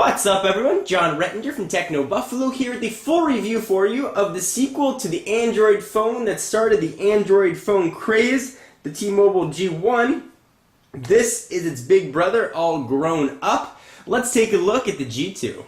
What's up everyone, John Rettinger from Techno Buffalo here with the full review for you of the sequel to the Android phone that started the Android phone craze, the T-Mobile G1. This is its big brother all grown up. Let's take a look at the G2.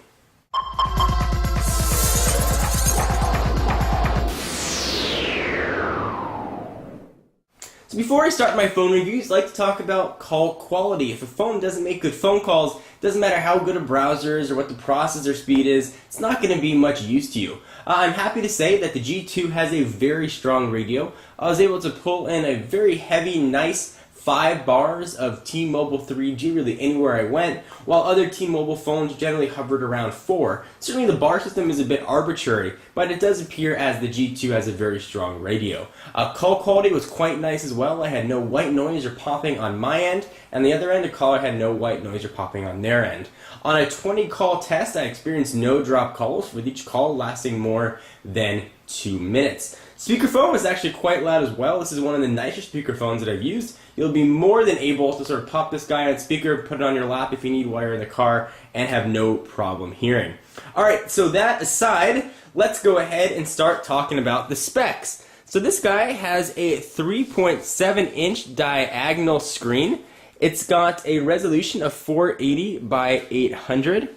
So before I start my phone reviews, I like to talk about call quality. If a phone doesn't make good phone calls, it doesn't matter how good a browser is or what the processor speed is, it's not going to be much use to you. I'm happy to say that the G2 has a very strong radio. I was able to pull in a very heavy, nice 5 bars of T-Mobile 3G really anywhere I went, while other T-Mobile phones generally hovered around 4. Certainly the bar system is a bit arbitrary, but it does appear as the G2 has a very strong radio. Call quality was quite nice as well. I had no white noise or popping on my end, and the other end, the caller had no white noise or popping on their end. On a 20 call test, I experienced no drop calls, with each call lasting more than 2 minutes. Speakerphone was actually quite loud as well. This is one of the nicer speakerphones that I've used. You'll be more than able to sort of pop this guy on speaker, put it on your lap if you need while you're in the car, and have no problem hearing. Alright, so that aside, let's go ahead and start talking about the specs. So this guy has a 3.7-inch diagonal screen. It's got a resolution of 480 by 800.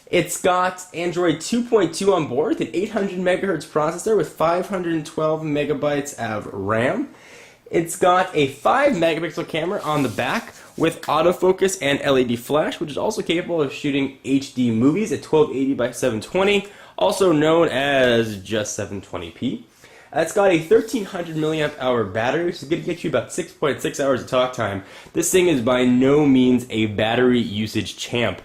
It's got Android 2.2 on board with an 800 megahertz processor with 512 megabytes of RAM. It's got a 5 megapixel camera on the back with autofocus and LED flash, which is also capable of shooting HD movies at 1280 by 720, also known as just 720p. It's got a 1300 milliamp hour battery, which is going to get you about 6.6 hours of talk time. This thing is by no means a battery usage champ.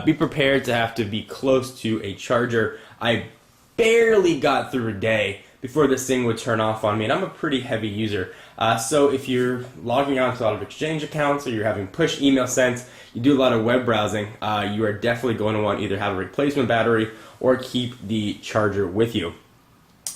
Be prepared to have to be close to a charger. I barely got through a day before this thing would turn off on me, and I'm a pretty heavy user. So if you're logging on to a lot of Exchange accounts or you're having push email sent, you do a lot of web browsing, you are definitely going to want to either have a replacement battery or keep the charger with you.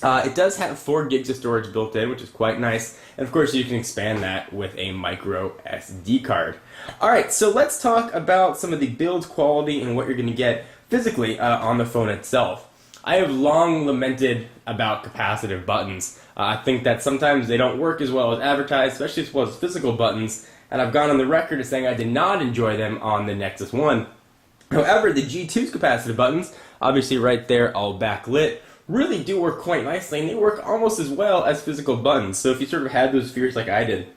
It does have 4 gigs of storage built in, which is quite nice, and of course you can expand that with a micro SD card. Alright, so let's talk about some of the build quality and what you're going to get physically on the phone itself. I have long lamented about capacitive buttons. I think that sometimes they don't work as well as advertised, especially as well as physical buttons, and I've gone on the record as saying I did not enjoy them on the Nexus 1. However, the G2's capacitive buttons, obviously right there all backlit, really do work quite nicely, and they work almost as well as physical buttons. So if you sort of had those fears like I did,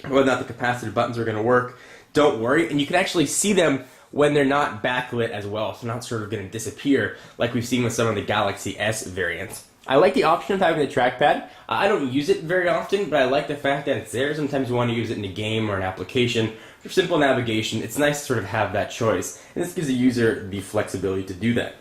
whether or not the capacitive buttons are going to work, don't worry. And you can actually see them when they're not backlit as well, so not sort of going to disappear like we've seen with some of the Galaxy S variants. I like the option of having the trackpad. I don't use it very often, but I like the fact that it's there. Sometimes you want to use it in a game or an application for simple navigation. It's nice to sort of have that choice, and this gives the user the flexibility to do that.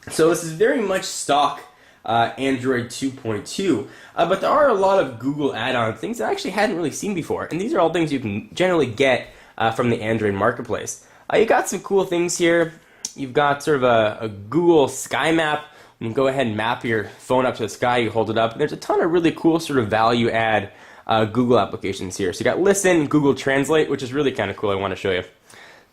So this is very much stock Android 2.2, but there are a lot of Google add-on things that I actually hadn't really seen before, and these are all things you can generally get from the Android marketplace. You got some cool things here. You've got sort of a Google Sky Map. You can go ahead and map your phone up to the sky, you hold it up, and there's a ton of really cool sort of value add Google applications here. So you got Listen, Google Translate, which is really kind of cool. I want to show you.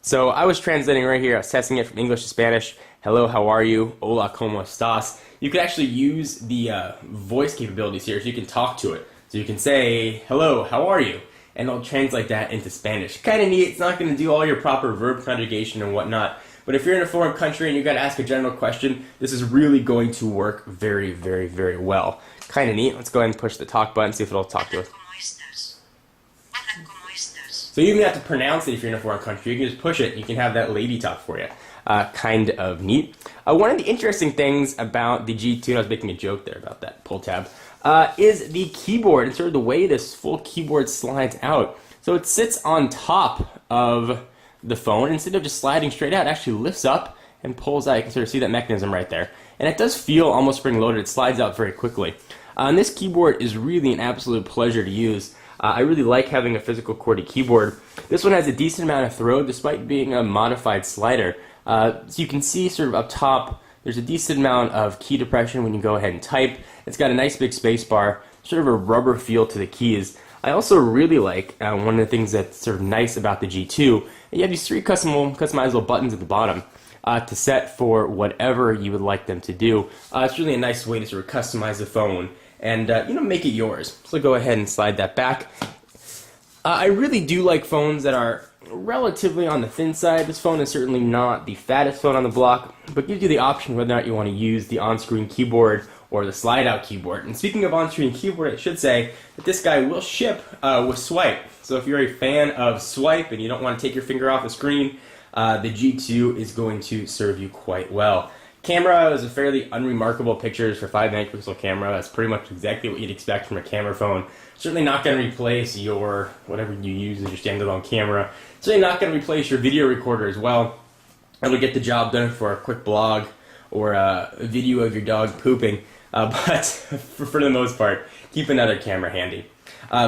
So I was translating right here. I was testing it from English to Spanish. Hello, how are you? Hola, ¿cómo estás? You can actually use the voice capabilities here, so you can talk to it. So you can say, hello, how are you? And it'll translate that into Spanish. Kind of neat. It's not going to do all your proper verb conjugation and whatnot, but if you're in a foreign country and you've got to ask a general question, this is really going to work very, very, very well. Kind of neat. Let's go ahead and push the talk button, see if it'll talk to us. So you don't even have to pronounce it if you're in a foreign country. You can just push it. You can have that lady talk for you. Kind of neat. One of the interesting things about the G2, and I was making a joke there about that pull tab, is the keyboard and sort of the way this full keyboard slides out. So it sits on top of the phone. Instead of just sliding straight out, it actually lifts up and pulls out. You can sort of see that mechanism right there. And it does feel almost spring-loaded. It slides out very quickly. And this keyboard is really an absolute pleasure to use. I really like having a physical QWERTY keyboard. This one has a decent amount of throw despite being a modified slider. So you can see sort of up top, there's a decent amount of key depression when you go ahead and type. It's got a nice big space bar, sort of a rubber feel to the keys. I also really like one of the things that's sort of nice about the G2. You have these 3 customizable buttons at the bottom. to set for whatever you would like them to do. It's really a nice way to sort of customize the phone and make it yours. So go ahead and slide that back. I really do like phones that are relatively on the thin side. This phone is certainly not the fattest phone on the block, but gives you the option whether or not you want to use the on-screen keyboard or the slide-out keyboard. And speaking of on-screen keyboard, I should say that this guy will ship with swipe. So if you're a fan of swipe and you don't want to take your finger off the screen, the G2 is going to serve you quite well. Camera is a fairly unremarkable pictures for 5 megapixel camera. That's pretty much exactly what you'd expect from a camera phone. Certainly not going to replace your, whatever you use as your standalone camera. Certainly not going to replace your video recorder as well. It'll get the job done for a quick blog or a video of your dog pooping. But for the most part, keep another camera handy.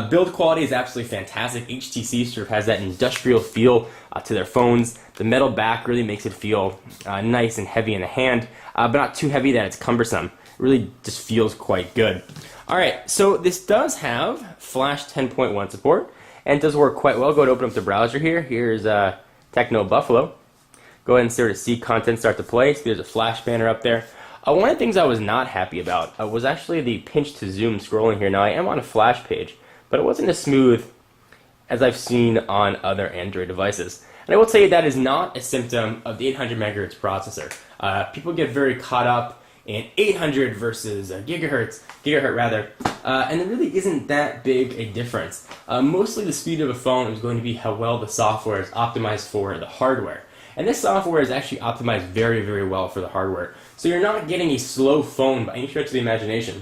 Build quality is absolutely fantastic. HTC sort of has that industrial feel to their phones. The metal back really makes it feel nice and heavy in the hand, but not too heavy that it's cumbersome. It really just feels quite good. Alright, so this does have Flash 10.1 support, and it does work quite well. Go ahead and open up the browser here. Here's Techno Buffalo. Go ahead and sort of see content start to play. So there's a Flash banner up there. One of the things I was not happy about was actually the pinch to zoom scrolling here. Now I am on a Flash page, but it wasn't as smooth as I've seen on other Android devices. And I will tell you that is not a symptom of the 800 megahertz processor. People get very caught up in 800 versus gigahertz rather, and there really isn't that big a difference. Mostly the speed of a phone is going to be how well the software is optimized for the hardware. And this software is actually optimized very, very well for the hardware. So you're not getting a slow phone by any stretch of the imagination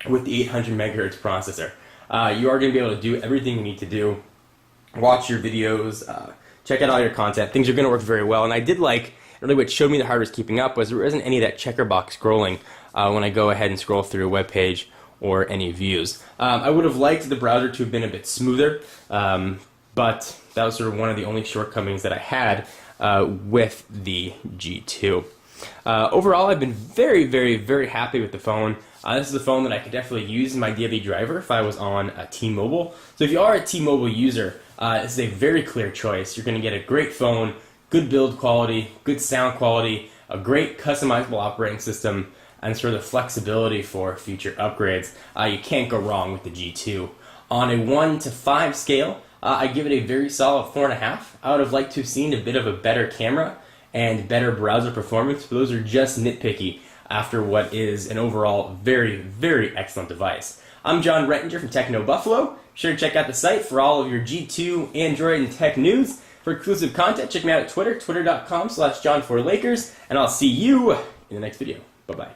with the 800 megahertz processor. You are going to be able to do everything you need to do. Watch your videos, check out all your content. Things are going to work very well. And I did like, really what showed me the hardware is keeping up was there isn't any of that checkerbox scrolling when I go ahead and scroll through a web page or any views. I would have liked the browser to have been a bit smoother, but that was sort of one of the only shortcomings that I had with the G2. Overall, I've been very, very, very happy with the phone. This is a phone that I could definitely use as my daily driver if I was on a T-Mobile. So if you are a T-Mobile user, this is a very clear choice. You're going to get a great phone, good build quality, good sound quality, a great customizable operating system, and sort of the flexibility for future upgrades. You can't go wrong with the G2. On a 1 to 5 scale, I give it a very solid 4.5. I would have liked to have seen a bit of a better camera and better browser performance, but those are just nitpicky after what is an overall very, very excellent device. I'm John Rettinger from Techno Buffalo. Be sure to check out the site for all of your G2, Android, and tech news. For exclusive content, check me out at Twitter, twitter.com/John4Lakers, and I'll see you in the next video. Bye-bye.